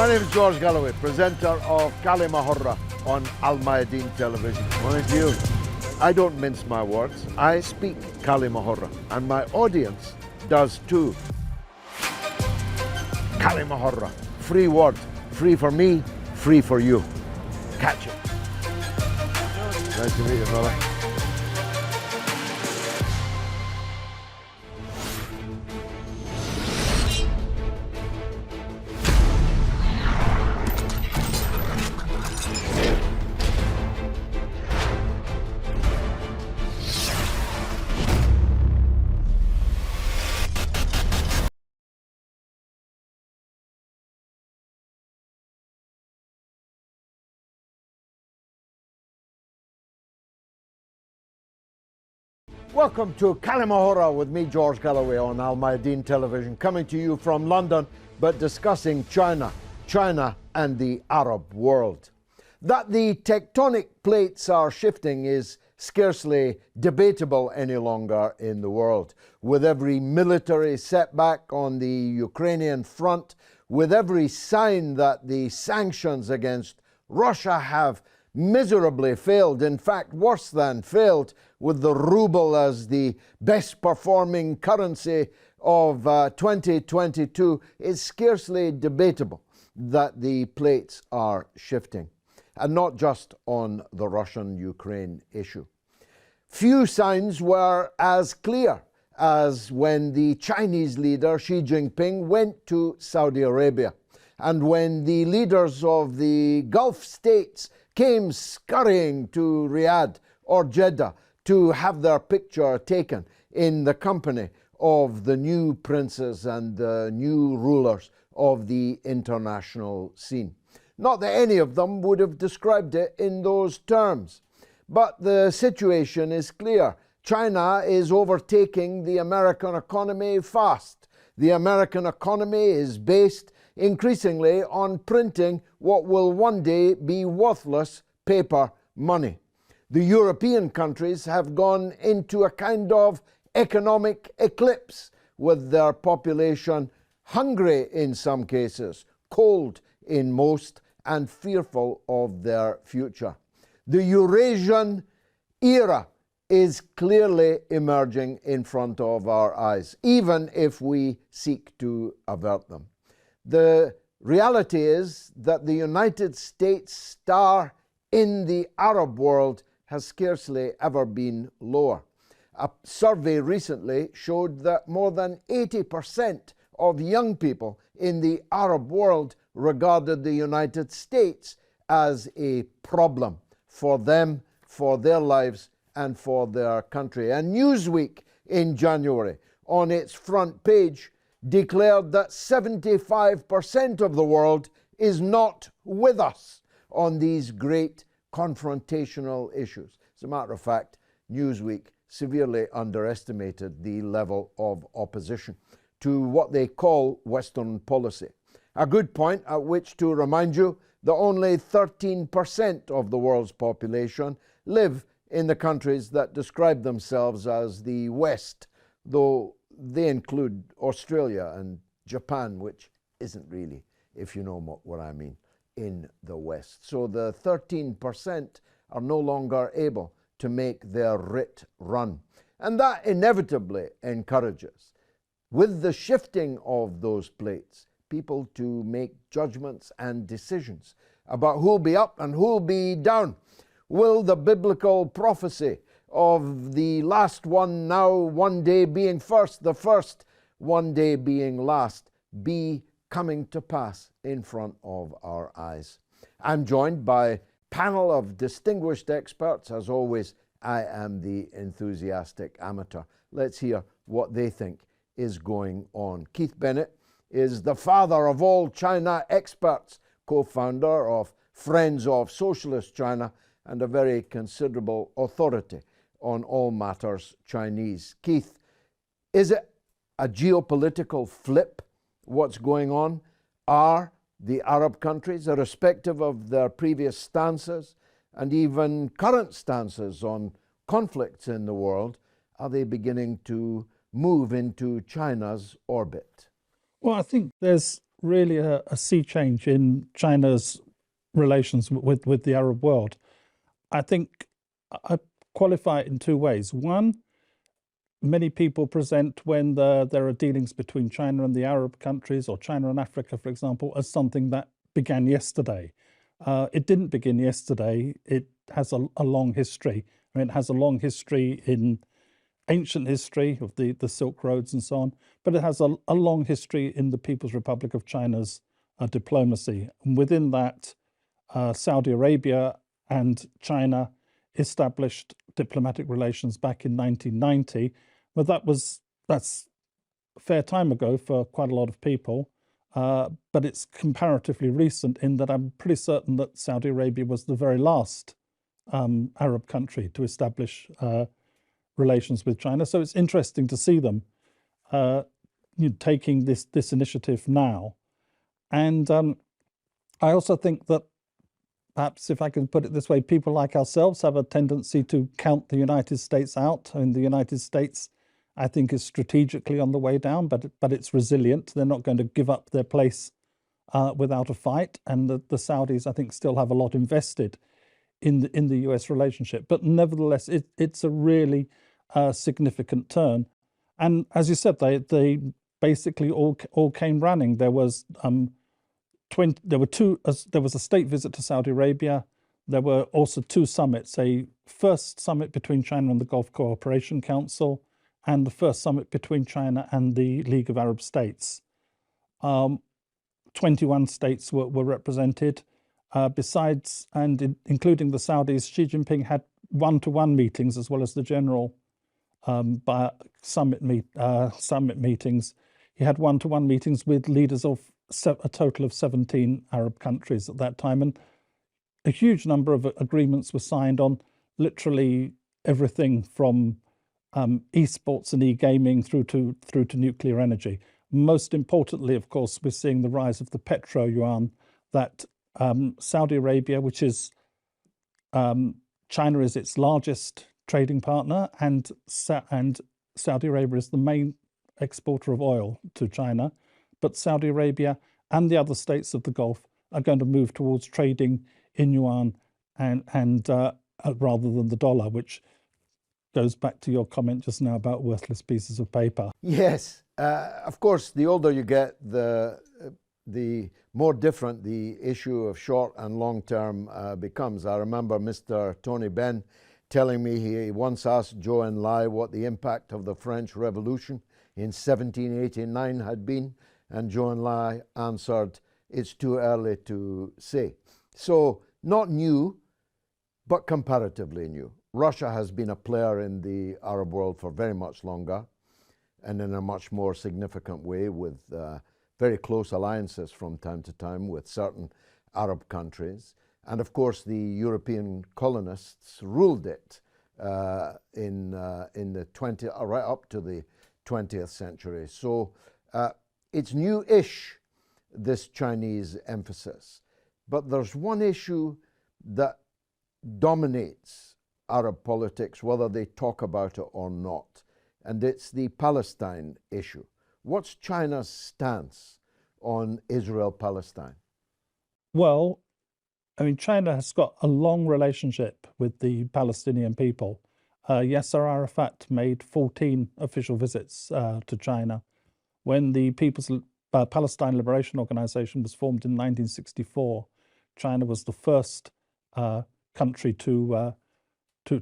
My name is George Galloway, presenter of كلمة on الميادين television. Mind you, I don't mince my words. I speak كلمة and my audience does too. كلمة free word, free for me, free for you. Catch it. Nice to meet you, brother. Welcome to كلمة with me, George Galloway, on الميادين television, coming to you from London, but discussing China and the Arab world. That the tectonic plates are shifting is scarcely debatable any longer in the world. With every military setback on the Ukrainian front, with every sign that the sanctions against Russia have miserably failed, in fact worse than failed, with the ruble as the best performing currency of 2022, it's scarcely debatable that the plates are shifting, and not just on the Russian-Ukraine issue. Few signs were as clear as when the Chinese leader Xi Jinping went to Saudi Arabia, and when the leaders of the Gulf states came scurrying to Riyadh or Jeddah to have their picture taken in the company of the new princes and the new rulers of the international scene. Not that any of them would have described it in those terms, but the situation is clear. China is overtaking the American economy fast. The American economy is based increasingly on printing what will one day be worthless paper money. The European countries have gone into a kind of economic eclipse, with their population hungry in some cases, cold in most, and fearful of their future. The Eurasian era is clearly emerging in front of our eyes, even if we seek to avert them. The reality is that the United States' star in the Arab world has scarcely ever been lower. A survey recently showed that more than 80% of young people in the Arab world regarded the United States as a problem for them, for their lives, and for their country. And Newsweek in January, on its front page, declared that 75% of the world is not with us on these great confrontational issues. As a matter of fact, Newsweek severely underestimated the level of opposition to what they call Western policy. A good point at which to remind you that only 13% of the world's population live in the countries that describe themselves as the West, though they include Australia and Japan, which isn't really, if you know what I mean, in the West. So the 13% are no longer able to make their writ run. And that inevitably encourages, with the shifting of those plates, people to make judgments and decisions about who'll be up and who'll be down. Will the biblical prophecy of the last one now one day being first, the first one day being last, be coming to pass in front of our eyes? I'm joined by a panel of distinguished experts. As always, I am the enthusiastic amateur. Let's hear what they think is going on. Keith Bennett is the father of all China experts, co-founder of Friends of Socialist China, and a very considerable authority on all matters Chinese. Keith, is it a geopolitical flip, what's going on? Are the Arab countries, irrespective of their previous stances and even current stances on conflicts in the world, are they beginning to move into China's orbit? Well, I think there's really a sea change in China's relations with the Arab world. I think I qualify it in two ways. One, many people present when there are dealings between China and the Arab countries, or China and Africa, for example, as something that began yesterday. It didn't begin yesterday. It has a long history. I mean, it has a long history in ancient history of the Silk Roads and so on, but it has a long history in the People's Republic of China's diplomacy. And within that, Saudi Arabia and China established diplomatic relations back in 1990, but that's a fair time ago for quite a lot of people. But it's comparatively recent in that I'm pretty certain that Saudi Arabia was the very last Arab country to establish relations with China. So it's interesting to see them taking this initiative now. And I also think that perhaps, if I can put it this way, people like ourselves have a tendency to count the United States out. And the United States, I think, is strategically on the way down, but it's resilient. They're not going to give up their place without a fight. And the Saudis, I think, still have a lot invested in the US relationship. But nevertheless, it's a really significant turn. And as you said, they basically all came running. There was there was a state visit to Saudi Arabia. There were also two summits, a first summit between China and the Gulf Cooperation Council, and the first summit between China and the League of Arab States. 21 states were represented. Besides, and including the Saudis, Xi Jinping had one-to-one meetings as well as the general summit meetings. He had one-to-one meetings with leaders of a total of 17 Arab countries at that time, and a huge number of agreements were signed on literally everything from esports and e-gaming through to nuclear energy. Most importantly, of course, we're seeing the rise of the petro-yuan that Saudi Arabia, which is China is its largest trading partner, and Saudi Arabia is the main exporter of oil to China. But Saudi Arabia and the other states of the Gulf are going to move towards trading in yuan and rather than the dollar, which goes back to your comment just now about worthless pieces of paper. Yes, of course, the older you get, the more different the issue of short and long term becomes. I remember Mr. Tony Benn telling me he once asked Zhou Enlai what the impact of the French Revolution in 1789 had been, and Zhou Enlai answered, "It's too early to say." So not new, but comparatively new. Russia has been a player in the Arab world for very much longer, and in a much more significant way, with very close alliances from time to time with certain Arab countries. And of course, the European colonists ruled it in the right up to the 20th century. So it's new-ish, this Chinese emphasis. But there's one issue that dominates Arab politics, whether they talk about it or not, and it's the Palestine issue. What's China's stance on Israel-Palestine? Well, I mean, China has got a long relationship with the Palestinian people. Yasser Arafat made 14 official visits to China. When the People's Palestine Liberation Organization was formed in 1964, China was the first country to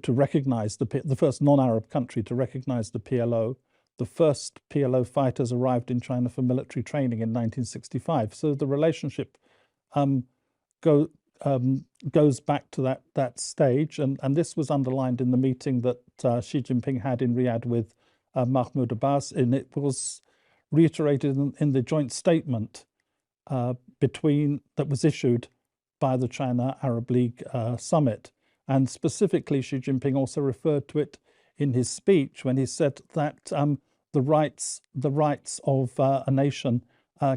recognize the first non-Arab country to recognize the PLO. The first PLO fighters arrived in China for military training in 1965. So the relationship goes back to that stage, and this was underlined in the meeting that Xi Jinping had in Riyadh with Mahmoud Abbas, and it was reiterated in the joint statement that was issued by the China Arab League summit. And specifically, Xi Jinping also referred to it in his speech when he said that the rights of a nation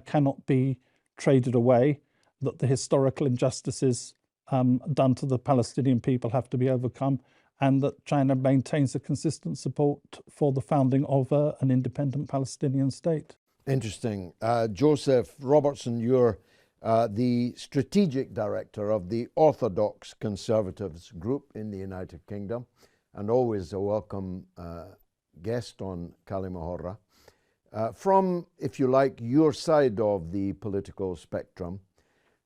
cannot be traded away, that the historical injustices done to the Palestinian people have to be overcome, and that China maintains a consistent support for the founding of an independent Palestinian state. Interesting. Joseph Robertson, you're the strategic director of the Orthodox Conservatives group in the United Kingdom, and always a welcome guest on Kلمة. From, if you like, your side of the political spectrum,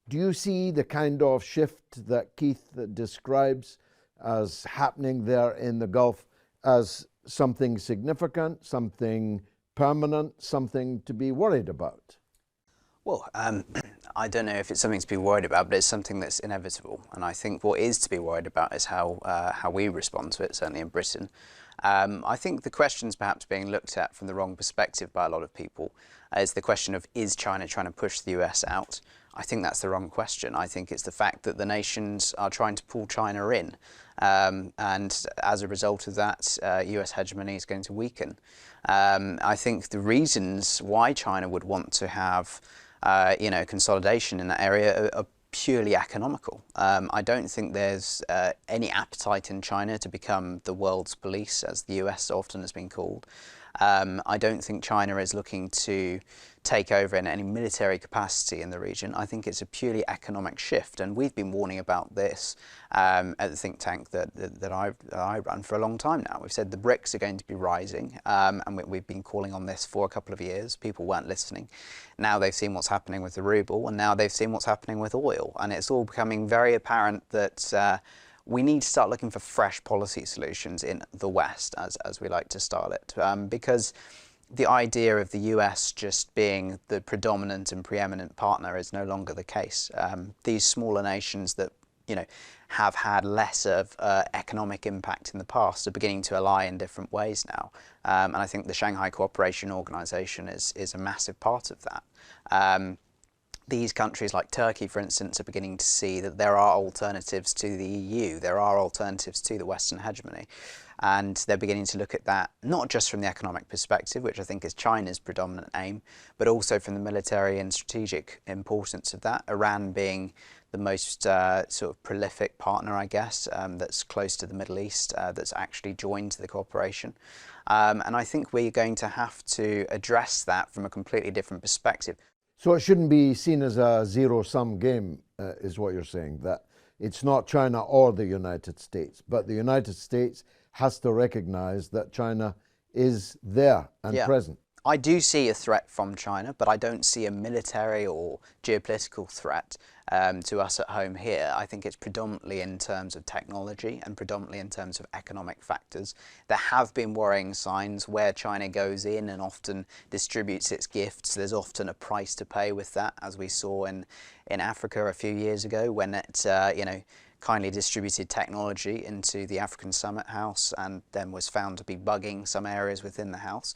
do you see the kind of shift that Keith describes as happening there in the Gulf as something significant, something permanent, something to be worried about? Well, I don't know if it's something to be worried about, but it's something that's inevitable. And I think what is to be worried about is how we respond to it, certainly in Britain. I think the question's perhaps being looked at from the wrong perspective by a lot of people. Is the question of, is China trying to push the US out? I think that's the wrong question. I think it's the fact that the nations are trying to pull China in. And as a result of that, US hegemony is going to weaken. I think the reasons why China would want to have consolidation in that area are purely economical. I don't think there's any appetite in China to become the world's police, as the US often has been called. I don't think China is looking to take over in any military capacity in the region. I think it's a purely economic shift, and we've been warning about this at the think tank that I run for a long time now. We've said the BRICS are going to be rising, and we've been calling on this for a couple of years. People weren't listening. Now they've seen what's happening with the ruble, and now they've seen what's happening with oil, and it's all becoming very apparent that we need to start looking for fresh policy solutions in the West, as we like to style it, because the idea of the US just being the predominant and preeminent partner is no longer the case. These smaller nations that have had less of economic impact in the past are beginning to ally in different ways now, and I think the Shanghai Cooperation Organization is a massive part of that. These countries like Turkey, for instance, are beginning to see that there are alternatives to the EU, there are alternatives to the Western hegemony, and they're beginning to look at that not just from the economic perspective, which I think is China's predominant aim, but also from the military and strategic importance of that, Iran being the most sort of prolific partner, I guess, that's close to the Middle East, that's actually joined the cooperation. And I think we're going to have to address that from a completely different perspective. So it shouldn't be seen as a zero-sum game, is what you're saying, that it's not China or the United States, but the United States has to recognize that China is there and present. I do see a threat from China, but I don't see a military or geopolitical threat to us at home here. I think it's predominantly in terms of technology and predominantly in terms of economic factors. There have been worrying signs where China goes in and often distributes its gifts. There's often a price to pay with that, as we saw in Africa a few years ago when it kindly distributed technology into the African Summit House and then was found to be bugging some areas within the house.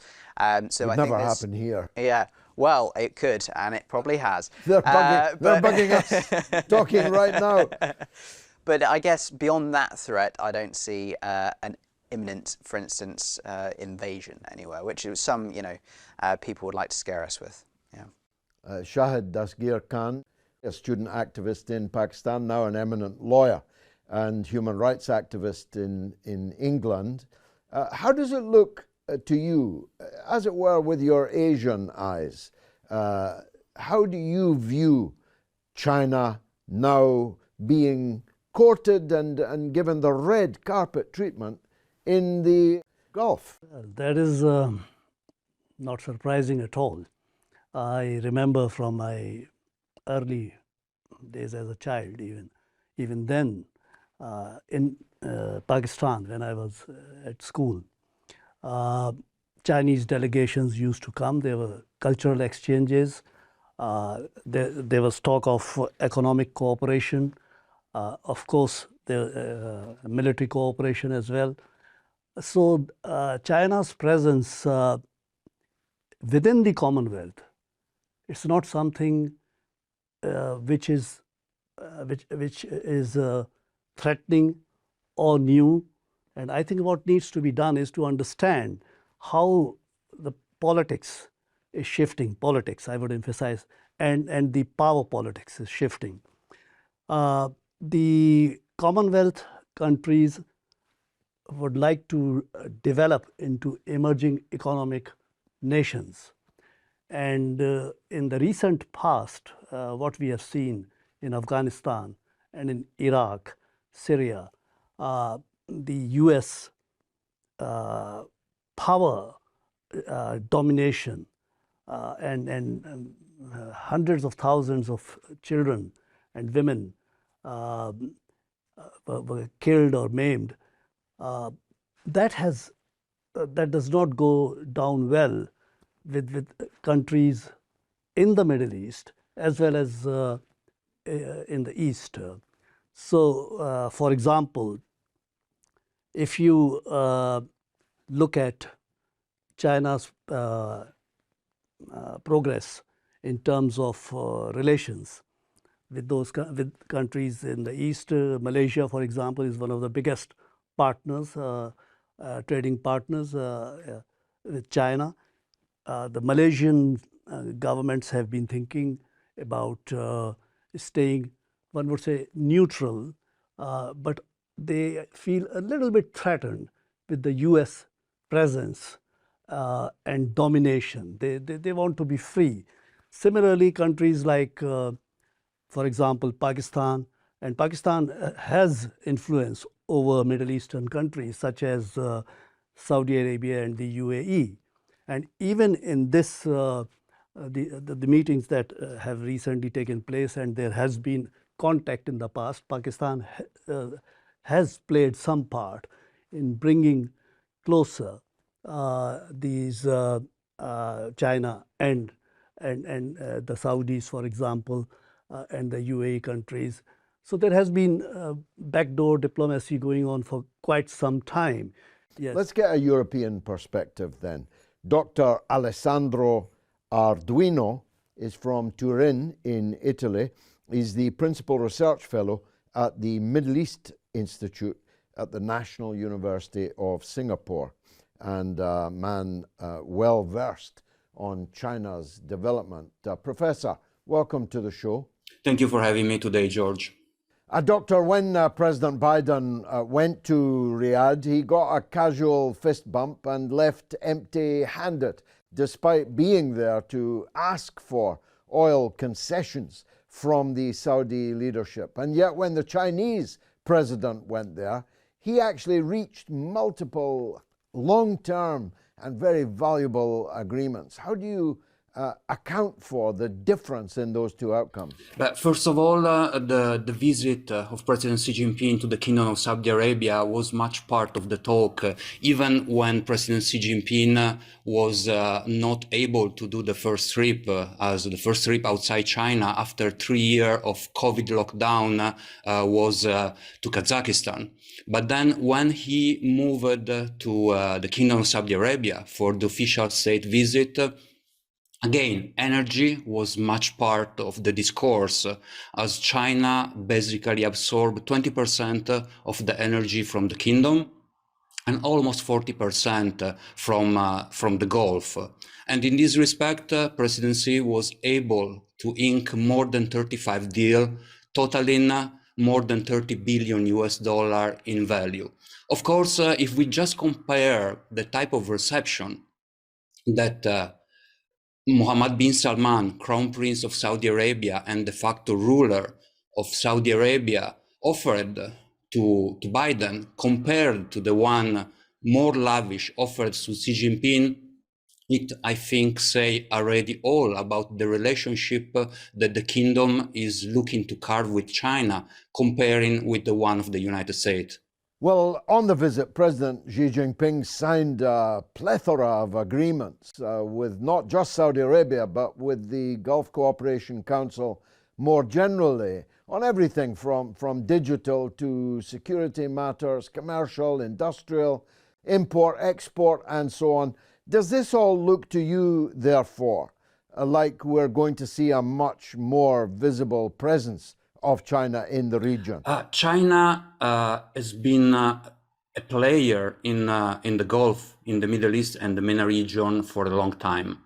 So it never happened here. Yeah, well, it could, and it probably has. They're bugging us, talking right now. But I guess beyond that threat, I don't see an imminent, for instance, invasion anywhere, which is some, people would like to scare us with. Yeah. Shahid Dasgir Khan, a student activist in Pakistan, now an eminent lawyer and human rights activist in England. How does it look to you, as it were, with your Asian eyes? How do you view China now being courted and given the red carpet treatment in the Gulf? That is not surprising at all. I remember from my early days as a child, even then, in Pakistan, when I was at school, Chinese delegations used to come. There were cultural exchanges. There was talk of economic cooperation. Of course, military cooperation as well. So China's presence within the Commonwealth, it's not something which is threatening or new. And I think what needs to be done is to understand how the politics is shifting. Politics, I would emphasize, and the power politics is shifting. The Commonwealth countries would like to develop into emerging economic nations. And in the recent past, what we have seen in Afghanistan and in Iraq, Syria, the US power domination and hundreds of thousands of children and women were killed or maimed. That does not go down well with countries in the Middle East as well as in the East. So, for example, if you look at China's progress in terms of relations with with countries in the East, Malaysia, for example, is one of the biggest partners, trading partners with China. The Malaysian governments have been thinking about staying, one would say, neutral, but they feel a little bit threatened with the US presence and domination. They want to be free. Similarly, countries like, for example, Pakistan, and Pakistan has influence over Middle Eastern countries such as Saudi Arabia and the UAE. And even in this, the meetings that have recently taken place, and there has been contact in the past, Pakistan has played some part in bringing closer these China and the Saudis, for example, and the UAE countries. So there has been backdoor diplomacy going on for quite some time. Yes. Let's get a European perspective then. Dr. Alessandro Arduino is from Turin in Italy. He's the Principal Research Fellow at the Middle East Institute at the National University of Singapore, and a man well versed on China's development. Professor, welcome to the show. Thank you for having me today, George. Doctor, when President Biden went to Riyadh, he got a casual fist bump and left empty-handed, despite being there to ask for oil concessions from the Saudi leadership. And yet when the Chinese president went there, he actually reached multiple long-term and very valuable agreements. How do you account for the difference in those two outcomes? But first of all, the visit of President Xi Jinping to the Kingdom of Saudi Arabia was much part of the talk, even when President Xi Jinping was not able to do the first trip, as the first trip outside China after 3 years of COVID lockdown was to Kazakhstan. But then when he moved to the Kingdom of Saudi Arabia for the official state visit, again, energy was much part of the discourse, as China basically absorbed 20% of the energy from the kingdom and almost 40% from the Gulf. And in this respect, President Xi was able to ink more than 35 deals, totaling more than 30 billion US dollar in value. Of course, if we just compare the type of reception that Mohammed bin Salman, Crown Prince of Saudi Arabia and de facto ruler of Saudi Arabia, offered to Biden, compared to the one more lavish offered to Xi Jinping, it, I think, say already all about the relationship that the kingdom is looking to carve with China, comparing with the one of the United States. Well, on the visit, President Xi Jinping signed a plethora of agreements with not just Saudi Arabia, but with the Gulf Cooperation Council more generally, on everything from digital to security matters, commercial, industrial, import, export, and so on. Does this all look to you, therefore, like we're going to see a much more visible presence of China in the region? China has been a player in the Gulf, in the Middle East and the MENA region for a long time.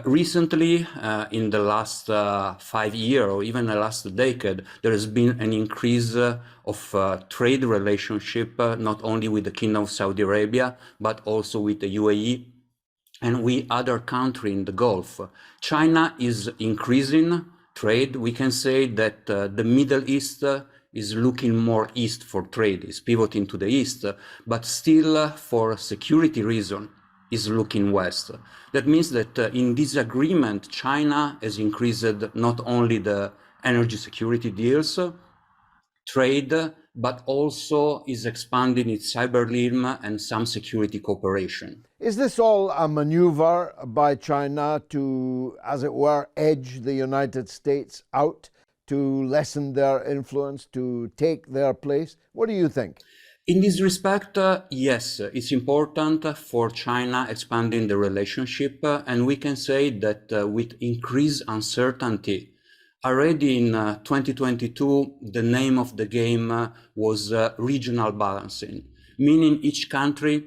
Recently, in the last 5 years or even the last decade, there has been an increase of trade relationship, not only with the Kingdom of Saudi Arabia, but also with the UAE and we other country in the Gulf. China is increasing trade. We can say that the Middle East is looking more east for trade, is pivoting to the east, but still for security reason is looking west. That means that in this agreement, China has increased not only the energy security deals, trade, but also is expanding its cyber limb and some security cooperation. Is this all a maneuver by China to, as it were, edge the United States out, to lessen their influence, to take their place? What do you think? In this respect, yes, it's important for China expanding the relationship, and we can say that with increased uncertainty, already in 2022, the name of the game was regional balancing, meaning each country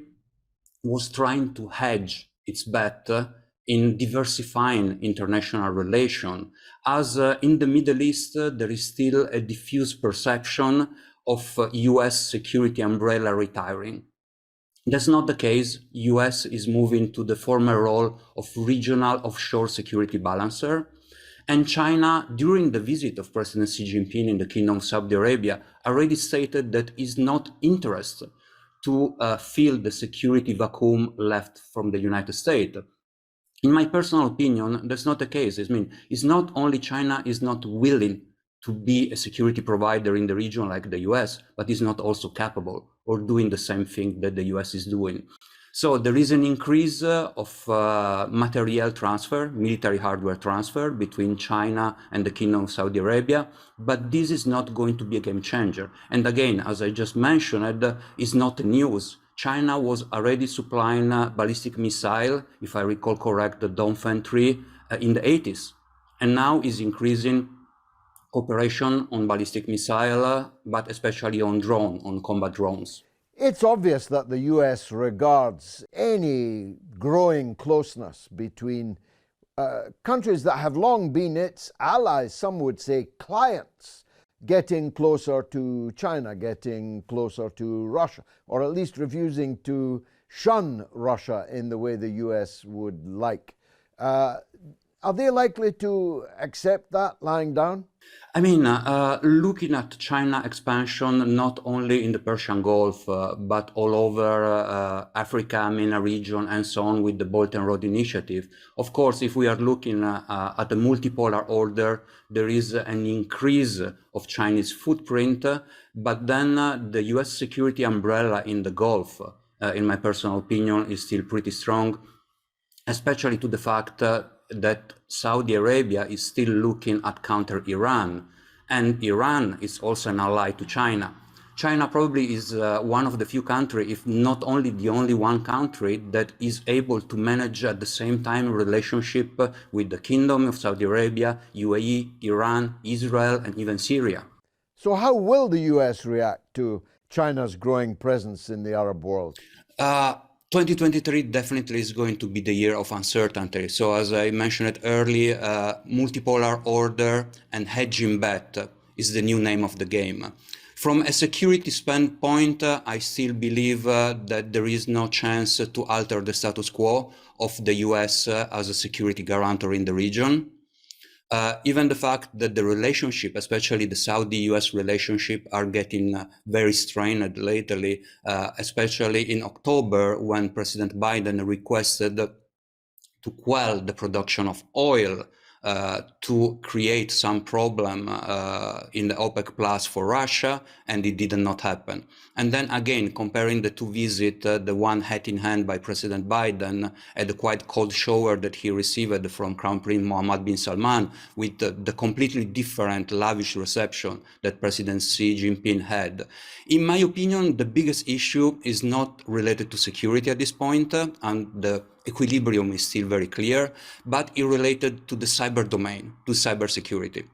was trying to hedge its bet in diversifying international relations, as in the Middle East, there is still a diffuse perception of US security umbrella retiring. That's not the case. US is moving to the former role of regional offshore security balancer. And China, during the visit of President Xi Jinping in the Kingdom of Saudi Arabia, already stated that is not interested to fill the security vacuum left from the United States. In my personal opinion, that's not the case. I mean, it's not only China is not willing to be a security provider in the region like the US, but is not also capable or doing the same thing that the US is doing. So there is an increase of material transfer, military hardware transfer between China and the Kingdom of Saudi Arabia, but this is not going to be a game changer. And again, as I just mentioned, it's not news. China was already supplying ballistic missile, if I recall correct, the Dongfeng 3 in the 80s, and now is increasing cooperation on ballistic missile, but especially on combat drones. It's obvious that the US regards any growing closeness between countries that have long been its allies, some would say clients, getting closer to China, getting closer to Russia, or at least refusing to shun Russia in the way the US would like. Are they likely to accept that lying down? I mean, looking at China expansion, not only in the Persian Gulf, but all over Africa, MENA region, and so on with the Belt and Road Initiative. Of course, if we are looking at the multipolar order, there is an increase of Chinese footprint, but then the US security umbrella in the Gulf, in my personal opinion, is still pretty strong, especially to the fact that Saudi Arabia is still looking at counter Iran, and Iran is also an ally to China. China probably is one of the few countries, if not only the only one country, that is able to manage at the same time relationship with the Kingdom of Saudi Arabia, UAE, Iran, Israel, and even Syria. So how will the US react to China's growing presence in the Arab world? 2023 definitely is going to be the year of uncertainty. So as I mentioned earlier, multipolar order and hedging bet is the new name of the game. From a security standpoint, I still believe that there is no chance to alter the status quo of the US as a security guarantor in the region. Even the fact that the relationship, especially the Saudi-US relationship, are getting very strained lately, especially in October when President Biden requested to quell the production of oil to create some problem in the OPEC Plus for Russia, and it did not happen. And then again, comparing the two visits, the one hat in hand by President Biden at the quite cold shower that he received from Crown Prince Mohammed bin Salman, with the completely different lavish reception that President Xi Jinping had. In my opinion, the biggest issue is not related to security at this point, and the equilibrium is still very clear, but it related to the cyber domain, to cybersecurity.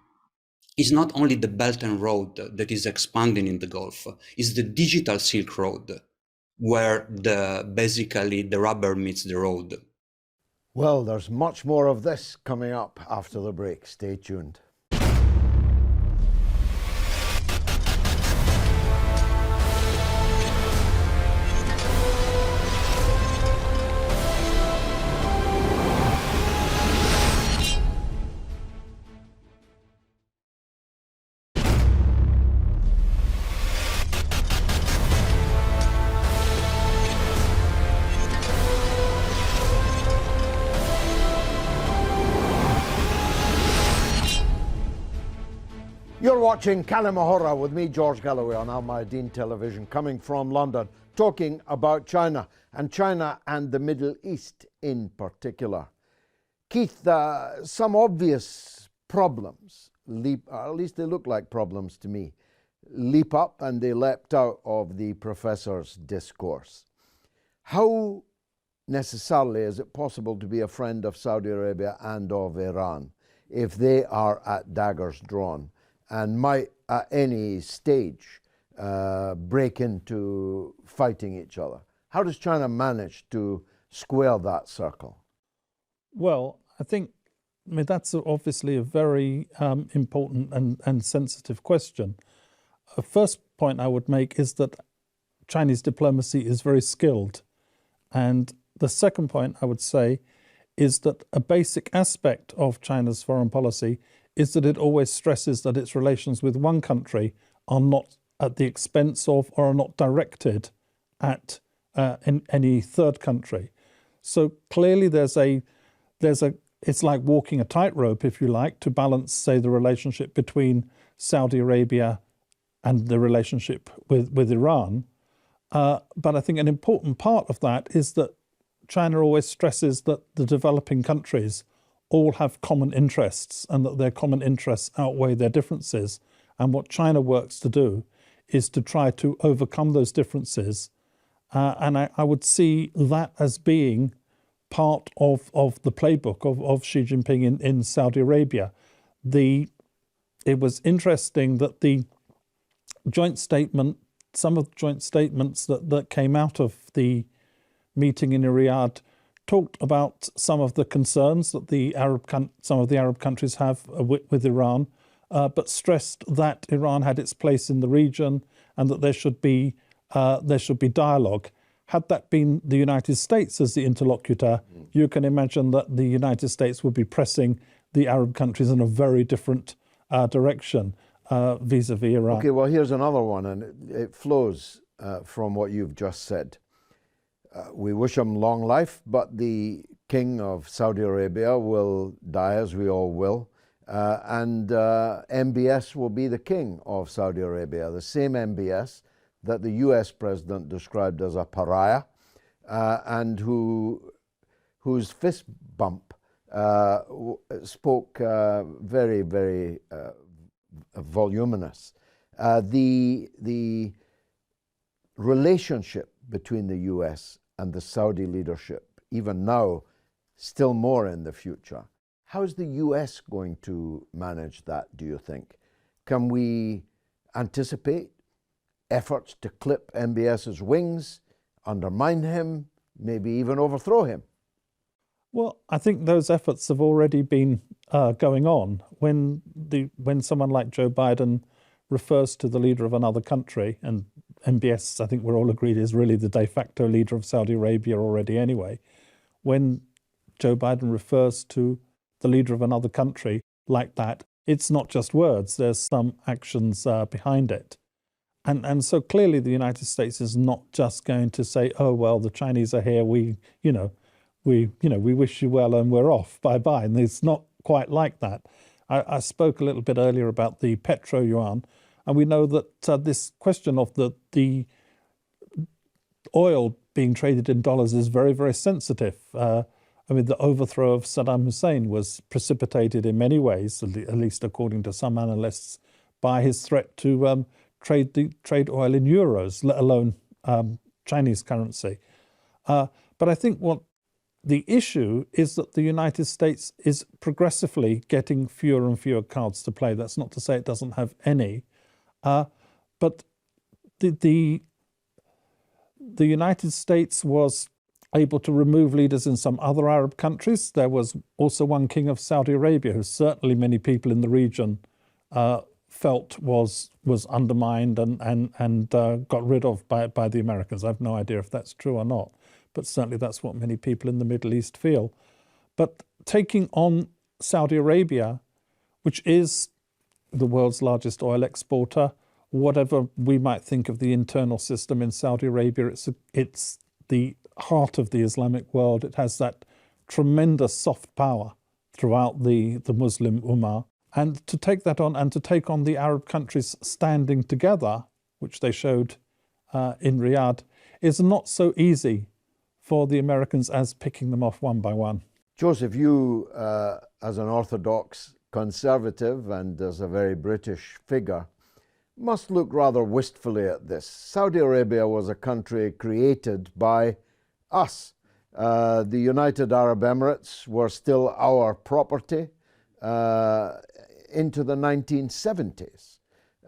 It's not only the Belt and Road that is expanding in the Gulf, it's the digital Silk Road, where basically the rubber meets the road. Well, there's much more of this coming up after the break. Stay tuned. You're watching كلمة with me, George Galloway, on الميادين television, coming from London, talking about China and the Middle East in particular. Keith, some obvious problems at least they look like problems to me, leap up, and they leapt out of the professor's discourse. How necessarily is it possible to be a friend of Saudi Arabia and of Iran if they are at daggers drawn and might at any stage break into fighting each other? How does China manage to square that circle? Well, I mean, that's obviously a very important and sensitive question. The first point I would make is that Chinese diplomacy is very skilled. And the second point I would say is that a basic aspect of China's foreign policy is that it always stresses that its relations with one country are not at the expense of or are not directed at any third country. So clearly it's like walking a tightrope, if you like, to balance, say, the relationship between Saudi Arabia and the relationship with Iran. But I think an important part of that is that China always stresses that the developing countries all have common interests and that their common interests outweigh their differences. And what China works to do is to try to overcome those differences. And I would see that as being part of the playbook of Xi Jinping in Saudi Arabia. It was interesting that the joint statement, some of the joint statements that came out of the meeting in Riyadh talked about some of the concerns that some of the Arab countries have with Iran, but stressed that Iran had its place in the region and that there should be dialogue. Had that been the United States as the interlocutor, you can imagine that the United States would be pressing the Arab countries in a very different direction vis-a-vis Iran. Okay, well, here's another one, and it flows from what you've just said. We wish him long life, but the king of Saudi Arabia will die, as we all will, and MBS will be the king of Saudi Arabia, the same MBS that the US president described as a pariah, and whose fist bump spoke very, very voluminous. The relationship between the US and the Saudi leadership, even now, still more in the future. How is the US going to manage that, do you think? Can we anticipate efforts to clip MBS's wings, undermine him, maybe even overthrow him? Well, I think those efforts have already been going on. When someone like Joe Biden refers to the leader of another country, and MBS, I think we're all agreed, is really the de facto leader of Saudi Arabia already anyway. When Joe Biden refers to the leader of another country like that, it's not just words, there's some actions behind it. And so clearly the United States is not just going to say, oh, well, the Chinese are here, we wish you well and we're off, bye-bye. And it's not quite like that. I spoke a little bit earlier about the petro-yuan, and we know that this question of the oil being traded in dollars is very, very sensitive. I mean, the overthrow of Saddam Hussein was precipitated in many ways, at least according to some analysts, by his threat to trade oil in euros, let alone Chinese currency. But I think what the issue is that the United States is progressively getting fewer and fewer cards to play. That's not to say it doesn't have any. But the United States was able to remove leaders in some other Arab countries. There was also one king of Saudi Arabia who certainly many people in the region felt was undermined and got rid of by the Americans. I have no idea if that's true or not, but certainly that's what many people in the Middle East feel. But taking on Saudi Arabia, which is the world's largest oil exporter, whatever we might think of the internal system in Saudi Arabia, it's the heart of the Islamic world. It has that tremendous soft power throughout the Muslim Ummah. And to take that on and to take on the Arab countries standing together, which they showed in Riyadh, is not so easy for the Americans as picking them off one by one. Joseph, you as an orthodox conservative and as a very British figure must look rather wistfully at this. Saudi Arabia was a country created by us. The United Arab Emirates were still our property into the 1970s.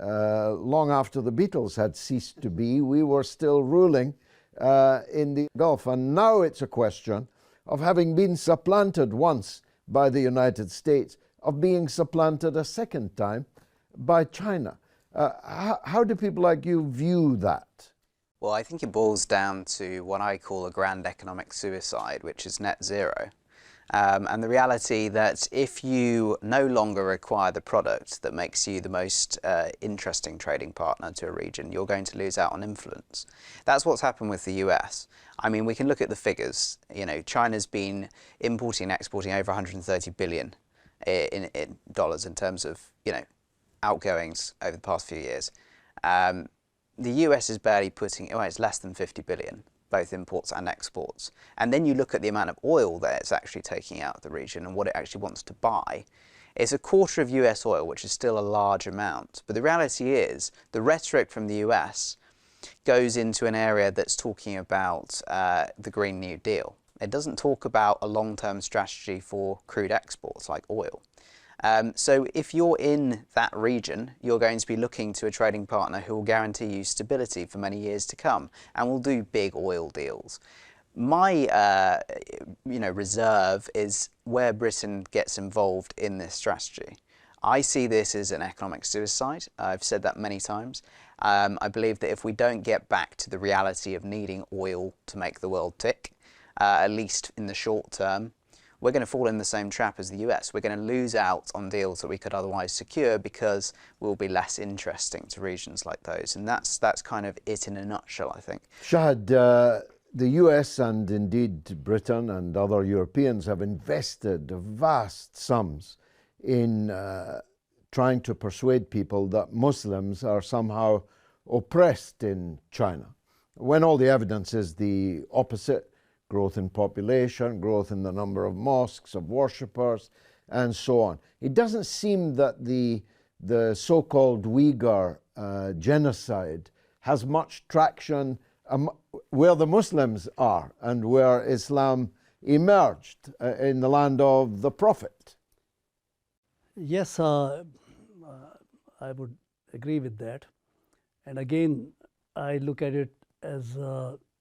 Long after the Beatles had ceased to be, we were still ruling in the Gulf. And now it's a question of having been supplanted once by the United States, of being supplanted a second time by China. How do people like you view that? Well, I think it boils down to what I call a grand economic suicide, which is net zero. And the reality that if you no longer require the product that makes you the most interesting trading partner to a region, you're going to lose out on influence. That's what's happened with the US. I mean, we can look at the figures. You know, China's been importing and exporting over 130 billion in dollars in terms of, you know, outgoings over the past few years. The US is barely putting, well, it's less than 50 billion, both imports and exports. And then you look at the amount of oil that it's actually taking out of the region and what it actually wants to buy. It's a quarter of US oil, which is still a large amount. But the reality is, the rhetoric from the US goes into an area that's talking about the Green New Deal. It doesn't talk about a long-term strategy for crude exports like oil. So if you're in that region, you're going to be looking to a trading partner who will guarantee you stability for many years to come and will do big oil deals. My reserve is where Britain gets involved in this strategy. I see this as an economic suicide. I've said that many times. I believe that if we don't get back to the reality of needing oil to make the world tick, at least in the short term, we're going to fall in the same trap as the US. We're going to lose out on deals that we could otherwise secure because we'll be less interesting to regions like those. And that's kind of it in a nutshell, I think. Shahid, the US and indeed Britain and other Europeans have invested vast sums in trying to persuade people that Muslims are somehow oppressed in China, when all the evidence is the opposite. Growth in population, growth in the number of mosques, of worshippers, and so on. It doesn't seem that the so-called Uyghur genocide has much traction where the Muslims are and where Islam emerged in the land of the Prophet. Yes, I would agree with that. And again, I look at it as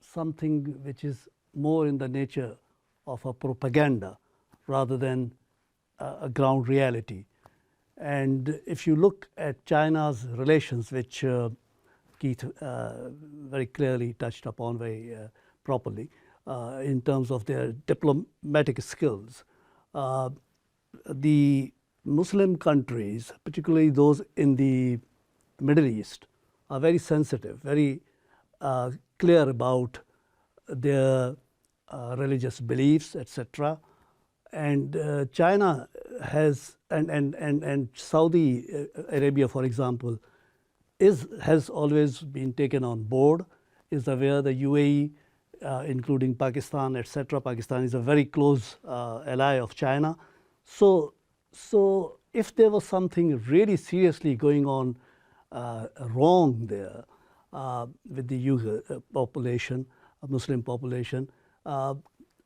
something which is more in the nature of a propaganda rather than a ground reality. And if you look at China's relations, which Keith very clearly touched upon very properly, in terms of their diplomatic skills, the Muslim countries, particularly those in the Middle East, are very sensitive, very clear about their religious beliefs, etc. And China has, and Saudi Arabia, for example, has always been taken on board, is aware the UAE, including Pakistan, etc. Pakistan is a very close ally of China. So if there was something really seriously going on wrong there with the Uyghur population, Muslim population,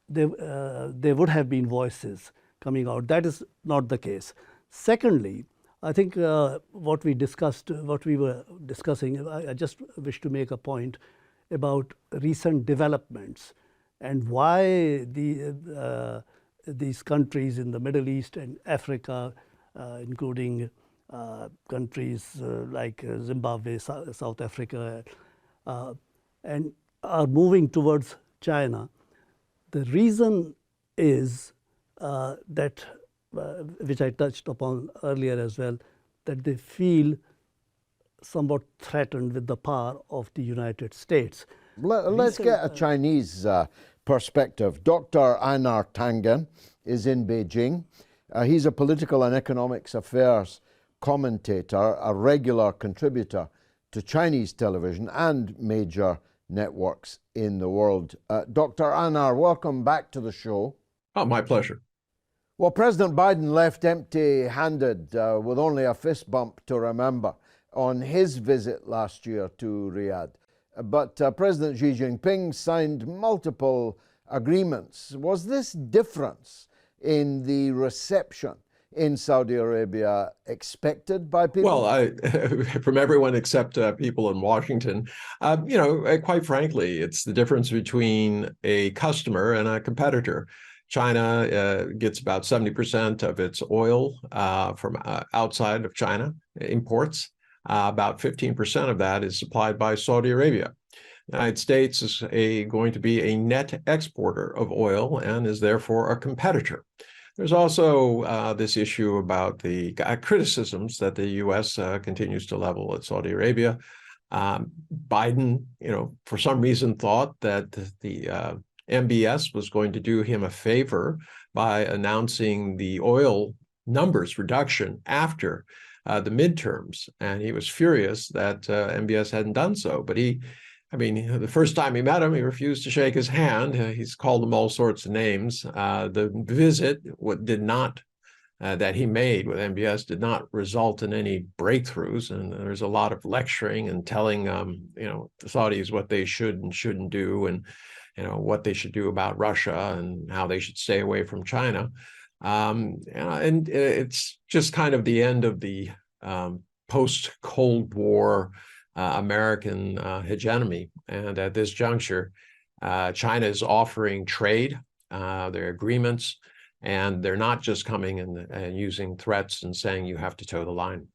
there would have been voices coming out. That is not the case. Secondly, I think what we were discussing, I just wish to make a point about recent developments and why these countries in the Middle East and Africa, including countries like Zimbabwe, South Africa, and are moving towards China. The reason is that, which I touched upon earlier as well, that they feel somewhat threatened with the power of the United States. Let's get a Chinese perspective. Dr. Einar Tangen is in Beijing. He's a political and economics affairs commentator, a regular contributor to Chinese television and major networks in the world. Dr. Anar, welcome back to the show. Oh, my pleasure. Well, President Biden left empty-handed with only a fist bump to remember on his visit last year to Riyadh. But President Xi Jinping signed multiple agreements. Was this difference in the reception in Saudi Arabia expected by people? Well, from everyone except people in Washington, quite frankly, it's the difference between a customer and a competitor. China gets about 70% of its oil from outside of China, imports. About 15% of that is supplied by Saudi Arabia. The United States is going to be a net exporter of oil and is therefore a competitor. There's also this issue about the criticisms that the U.S. Continues to level at Saudi Arabia. Biden, for some reason thought that the MBS was going to do him a favor by announcing the oil numbers reduction after the midterms. And he was furious that MBS hadn't done so. But the first time he met him, he refused to shake his hand. He's called him all sorts of names. The visit that he made with MBS did not result in any breakthroughs. And there's a lot of lecturing and telling, the Saudis what they should and shouldn't do, and what they should do about Russia and how they should stay away from China. And it's just kind of the end of the post-Cold War American hegemony. And at this juncture, China is offering trade, their agreements, and they're not just coming and using threats and saying you have to toe the line.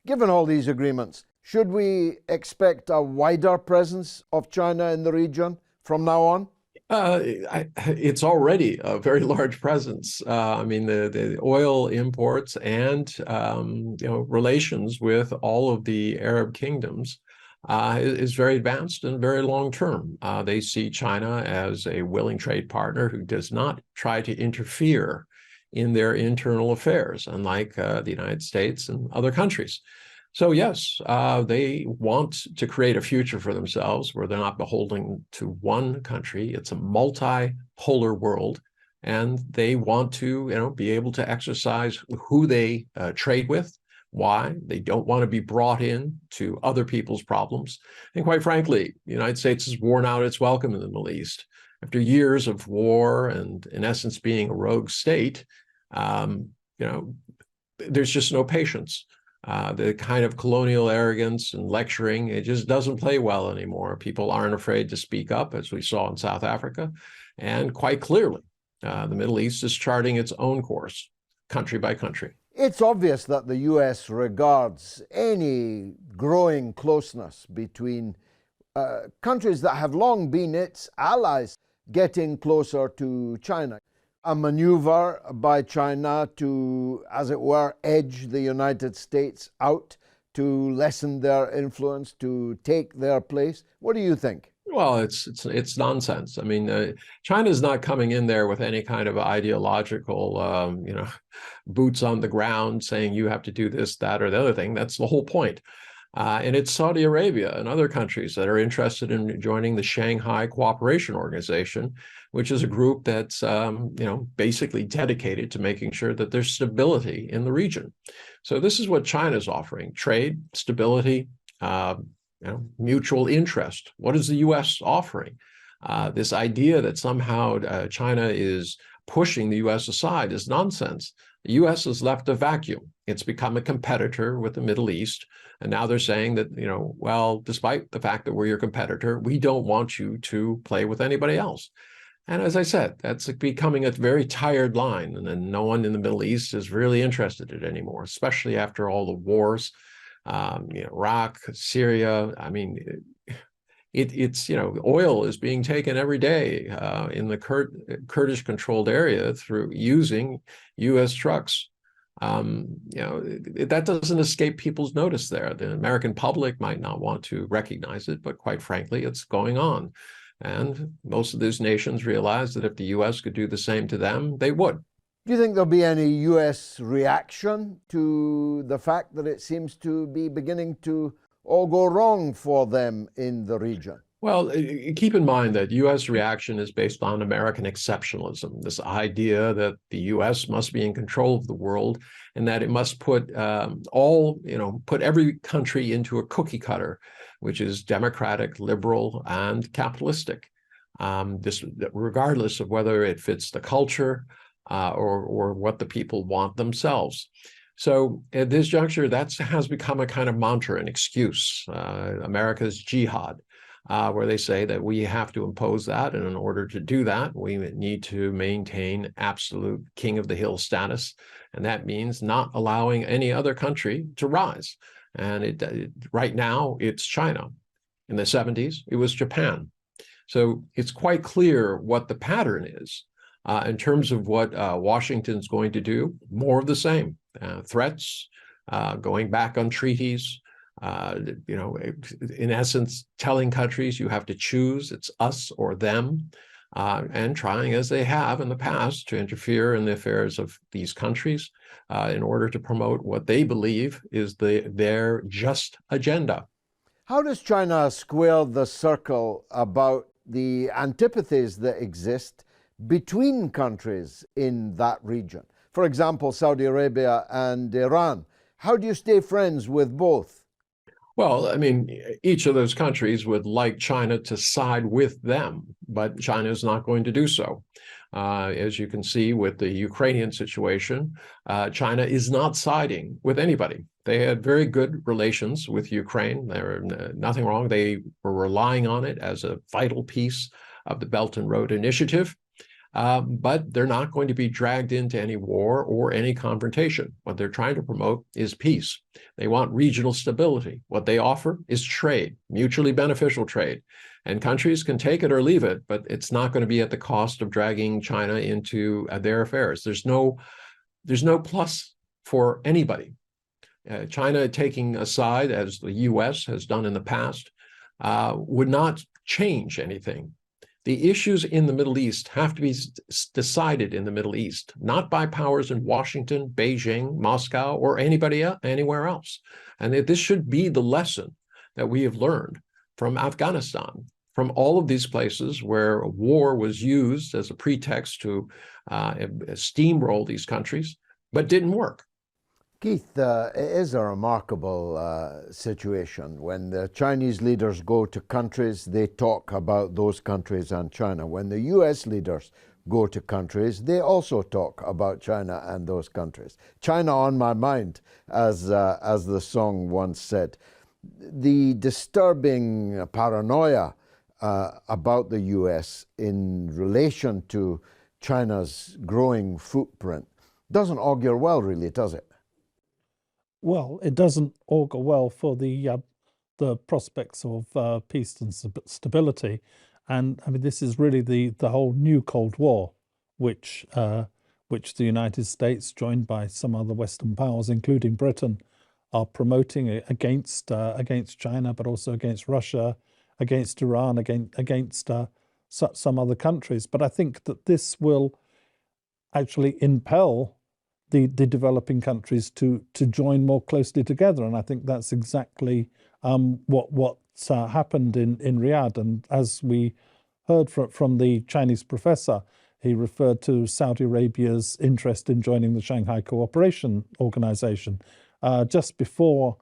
Given all these agreements, should we expect a wider presence of China in the region from now on? It's already a very large presence. The oil imports and relations with all of the Arab kingdoms is very advanced and very long term. They see China as a willing trade partner who does not try to interfere in their internal affairs, unlike the United States and other countries. So yes, they want to create a future for themselves where they're not beholden to one country. It's a multipolar world, and they want to, be able to exercise who they trade with, why. They don't want to be brought in to other people's problems. And quite frankly, the United States has worn out its welcome in the Middle East. After years of war and, in essence, being a rogue state, there's just no patience. The kind of colonial arrogance and lecturing, it just doesn't play well anymore. People aren't afraid to speak up, as we saw in South Africa. And quite clearly, the Middle East is charting its own course, country by country. It's obvious that the U.S. regards any growing closeness between countries that have long been its allies getting closer to China. A maneuver by China to, as it were, edge the United States out, to lessen their influence, to take their place. What do you think? Well, it's nonsense. China is not coming in there with any kind of ideological, boots on the ground saying you have to do this, that, or the other thing. That's the whole point. And it's Saudi Arabia and other countries that are interested in joining the Shanghai Cooperation Organization, which is a group that's, basically dedicated to making sure that there's stability in the region. So this is what China's offering: trade, stability, mutual interest. What is the U.S. offering? This idea that somehow China is pushing the U.S. aside is nonsense. The U.S. has left a vacuum. It's become a competitor with the Middle East. And now they're saying that, despite the fact that we're your competitor, we don't want you to play with anybody else. And as I said, that's becoming a very tired line. And then no one in the Middle East is really interested in it anymore, especially after all the wars, Iraq, Syria. It's oil is being taken every day in the Kurdish-controlled area through using U.S. trucks. That doesn't escape people's notice there. The American public might not want to recognize it, but quite frankly, it's going on. And most of these nations realize that if the U.S. could do the same to them, they would. Do you think there'll be any US reaction to the fact that it seems to be beginning to all go wrong for them in the region? Well, keep in mind that US reaction is based on American exceptionalism, this idea that the US must be in control of the world and that it must put put every country into a cookie cutter, which is democratic, liberal, and capitalistic, regardless of whether it fits the culture or what the people want themselves. So at this juncture, that has become a kind of mantra, an excuse, America's jihad. Where they say that we have to impose that, and in order to do that, we need to maintain absolute king of the hill status, and that means not allowing any other country to rise. And right now, it's China. In the 70s, it was Japan. So it's quite clear what the pattern is in terms of what Washington's going to do. More of the same, threats, going back on treaties. In essence, telling countries you have to choose, it's us or them, and trying, as they have in the past, to interfere in the affairs of these countries in order to promote what they believe is their just agenda. How does China square the circle about the antipathies that exist between countries in that region? For example, Saudi Arabia and Iran. How do you stay friends with both? Well, I mean, each of those countries would like China to side with them, but China is not going to do so. As you can see with the Ukrainian situation, China is not siding with anybody. They had very good relations with Ukraine. There was nothing wrong. They were relying on it as a vital piece of the Belt and Road Initiative. But they're not going to be dragged into any war or any confrontation. What they're trying to promote is peace. They want regional stability. What they offer is trade, mutually beneficial trade. And countries can take it or leave it, but it's not going to be at the cost of dragging China into their affairs. There's no plus for anybody. China taking a side, as the US has done in the past, would not change anything. The issues in the Middle East have to be decided in the Middle East, not by powers in Washington, Beijing, Moscow, or anywhere else. And this should be the lesson that we have learned from Afghanistan, from all of these places where war was used as a pretext to steamroll these countries, but didn't work. Keith, it is a remarkable situation. When the Chinese leaders go to countries, they talk about those countries and China. When the US leaders go to countries, they also talk about China and those countries. China on my mind, as the song once said. The disturbing paranoia about the US in relation to China's growing footprint doesn't augur well, really, does it? Well, it doesn't augur well for the prospects of peace and stability, and I mean this is really the whole new Cold War, which the United States, joined by some other Western powers, including Britain, are promoting against China, but also against Russia, against Iran, against some other countries. But I think that this will actually impel the developing countries to join more closely together. And I think that's exactly what's happened in Riyadh. And as we heard from the Chinese professor, he referred to Saudi Arabia's interest in joining the Shanghai Cooperation Organization. Just before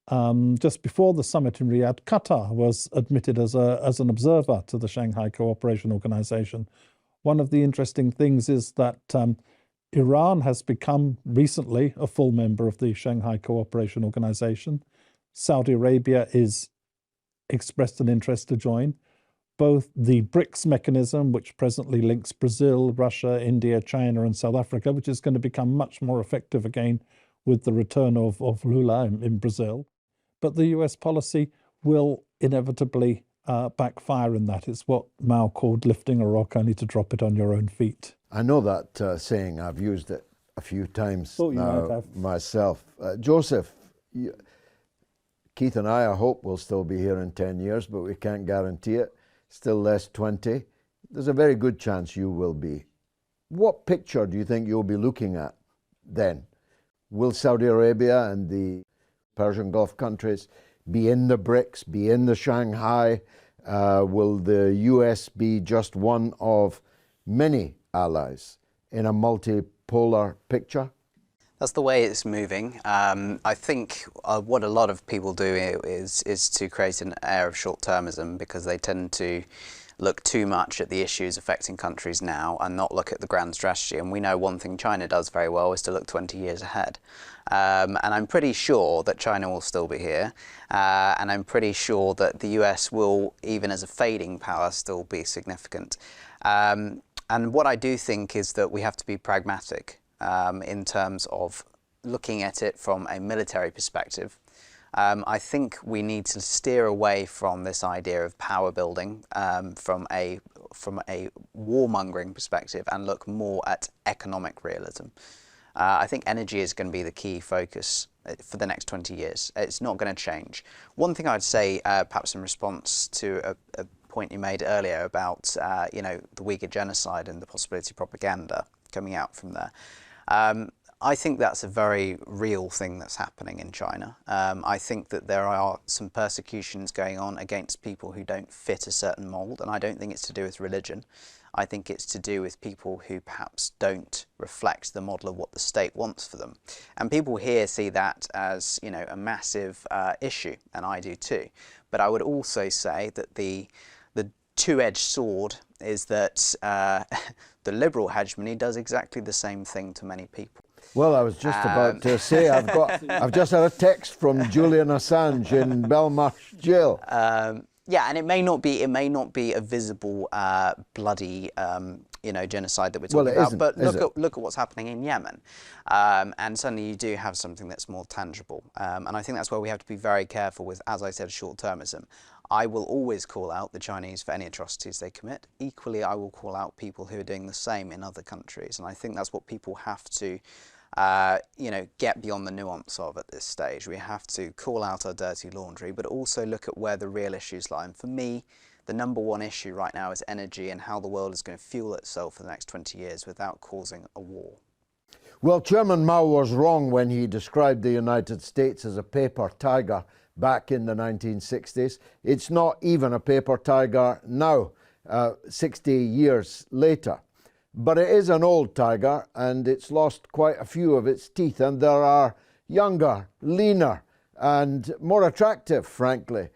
the summit in Riyadh, Qatar was admitted as an observer to the Shanghai Cooperation Organization. One of the interesting things is that Iran has become recently a full member of the Shanghai Cooperation Organization. Saudi Arabia is expressed an interest to join. Both the BRICS mechanism, which presently links Brazil, Russia, India, China, and South Africa, which is going to become much more effective again with the return of Lula in Brazil. But the US policy will inevitably backfire in that. It's what Mao called lifting a rock only to drop it on your own feet. I know that saying. I've used it a few times now myself. Joseph, Keith and I hope will still be here in 10 years, but we can't guarantee it. Still less 20. There's a very good chance you will be What picture do you think you'll be looking at then? Will Saudi Arabia and the Persian Gulf countries be in the BRICS, be in the Shanghai? Will the US be just one of many allies in a multipolar picture? That's the way it's moving. I think what a lot of people do is to create an air of short-termism, because they tend to look too much at the issues affecting countries now and not look at the grand strategy. And we know one thing China does very well is to look 20 years ahead. And I'm pretty sure that China will still be here. And I'm pretty sure that the US will, even as a fading power, still be significant. And what I do think is that we have to be pragmatic in terms of looking at it from a military perspective. I think we need to steer away from this idea of power building from a warmongering perspective and look more at economic realism. I think energy is going to be the key focus for the next 20 years. It's not going to change. One thing I'd say, perhaps in response to a point you made earlier about the Uyghur genocide and the possibility of propaganda coming out from there. I think that's a very real thing that's happening in China. I think that there are some persecutions going on against people who don't fit a certain mould, and I don't think it's to do with religion. I think it's to do with people who perhaps don't reflect the model of what the state wants for them. And people here see that as, a massive issue, and I do too. But I would also say that the two-edged sword is that the liberal hegemony does exactly the same thing to many people. Well, I was just about to say, I've just had a text from Julian Assange in Belmarsh jail. Yeah, and it may not be a visible, bloody, genocide that we're talking about. But look at what's happening in Yemen, and suddenly you do have something that's more tangible. And I think that's where we have to be very careful with, as I said, short-termism. I will always call out the Chinese for any atrocities they commit. Equally, I will call out people who are doing the same in other countries. And I think that's what people have to, get beyond the nuance of at this stage. We have to call out our dirty laundry, but also look at where the real issues lie. And for me, the number one issue right now is energy and how the world is going to fuel itself for the next 20 years without causing a war. Well, Chairman Mao was wrong when he described the United States as a paper tiger back in the 1960s. It's not even a paper tiger now, 60 years later. But it is an old tiger, and it's lost quite a few of its teeth, and there are younger, leaner, and more attractive, frankly,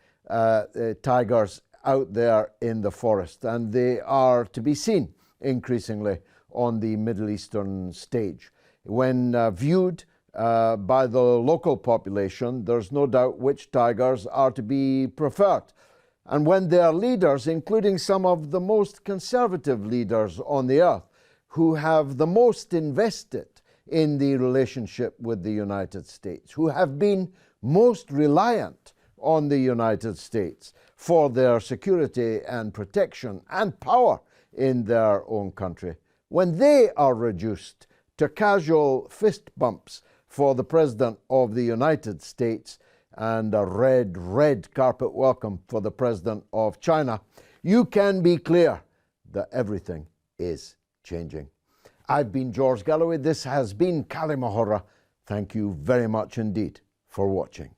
tigers out there in the forest, and they are to be seen increasingly on the Middle Eastern stage. When viewed by the local population, there's no doubt which tigers are to be preferred. And when their leaders, including some of the most conservative leaders on the earth, who have the most invested in the relationship with the United States, who have been most reliant on the United States for their security and protection and power in their own country, when they are reduced to casual fist bumps for the President of the United States and a red carpet welcome for the President of China, you can be clear that everything is changing. I've been George Galloway. This has been Kali Mahora. Thank you very much indeed for watching.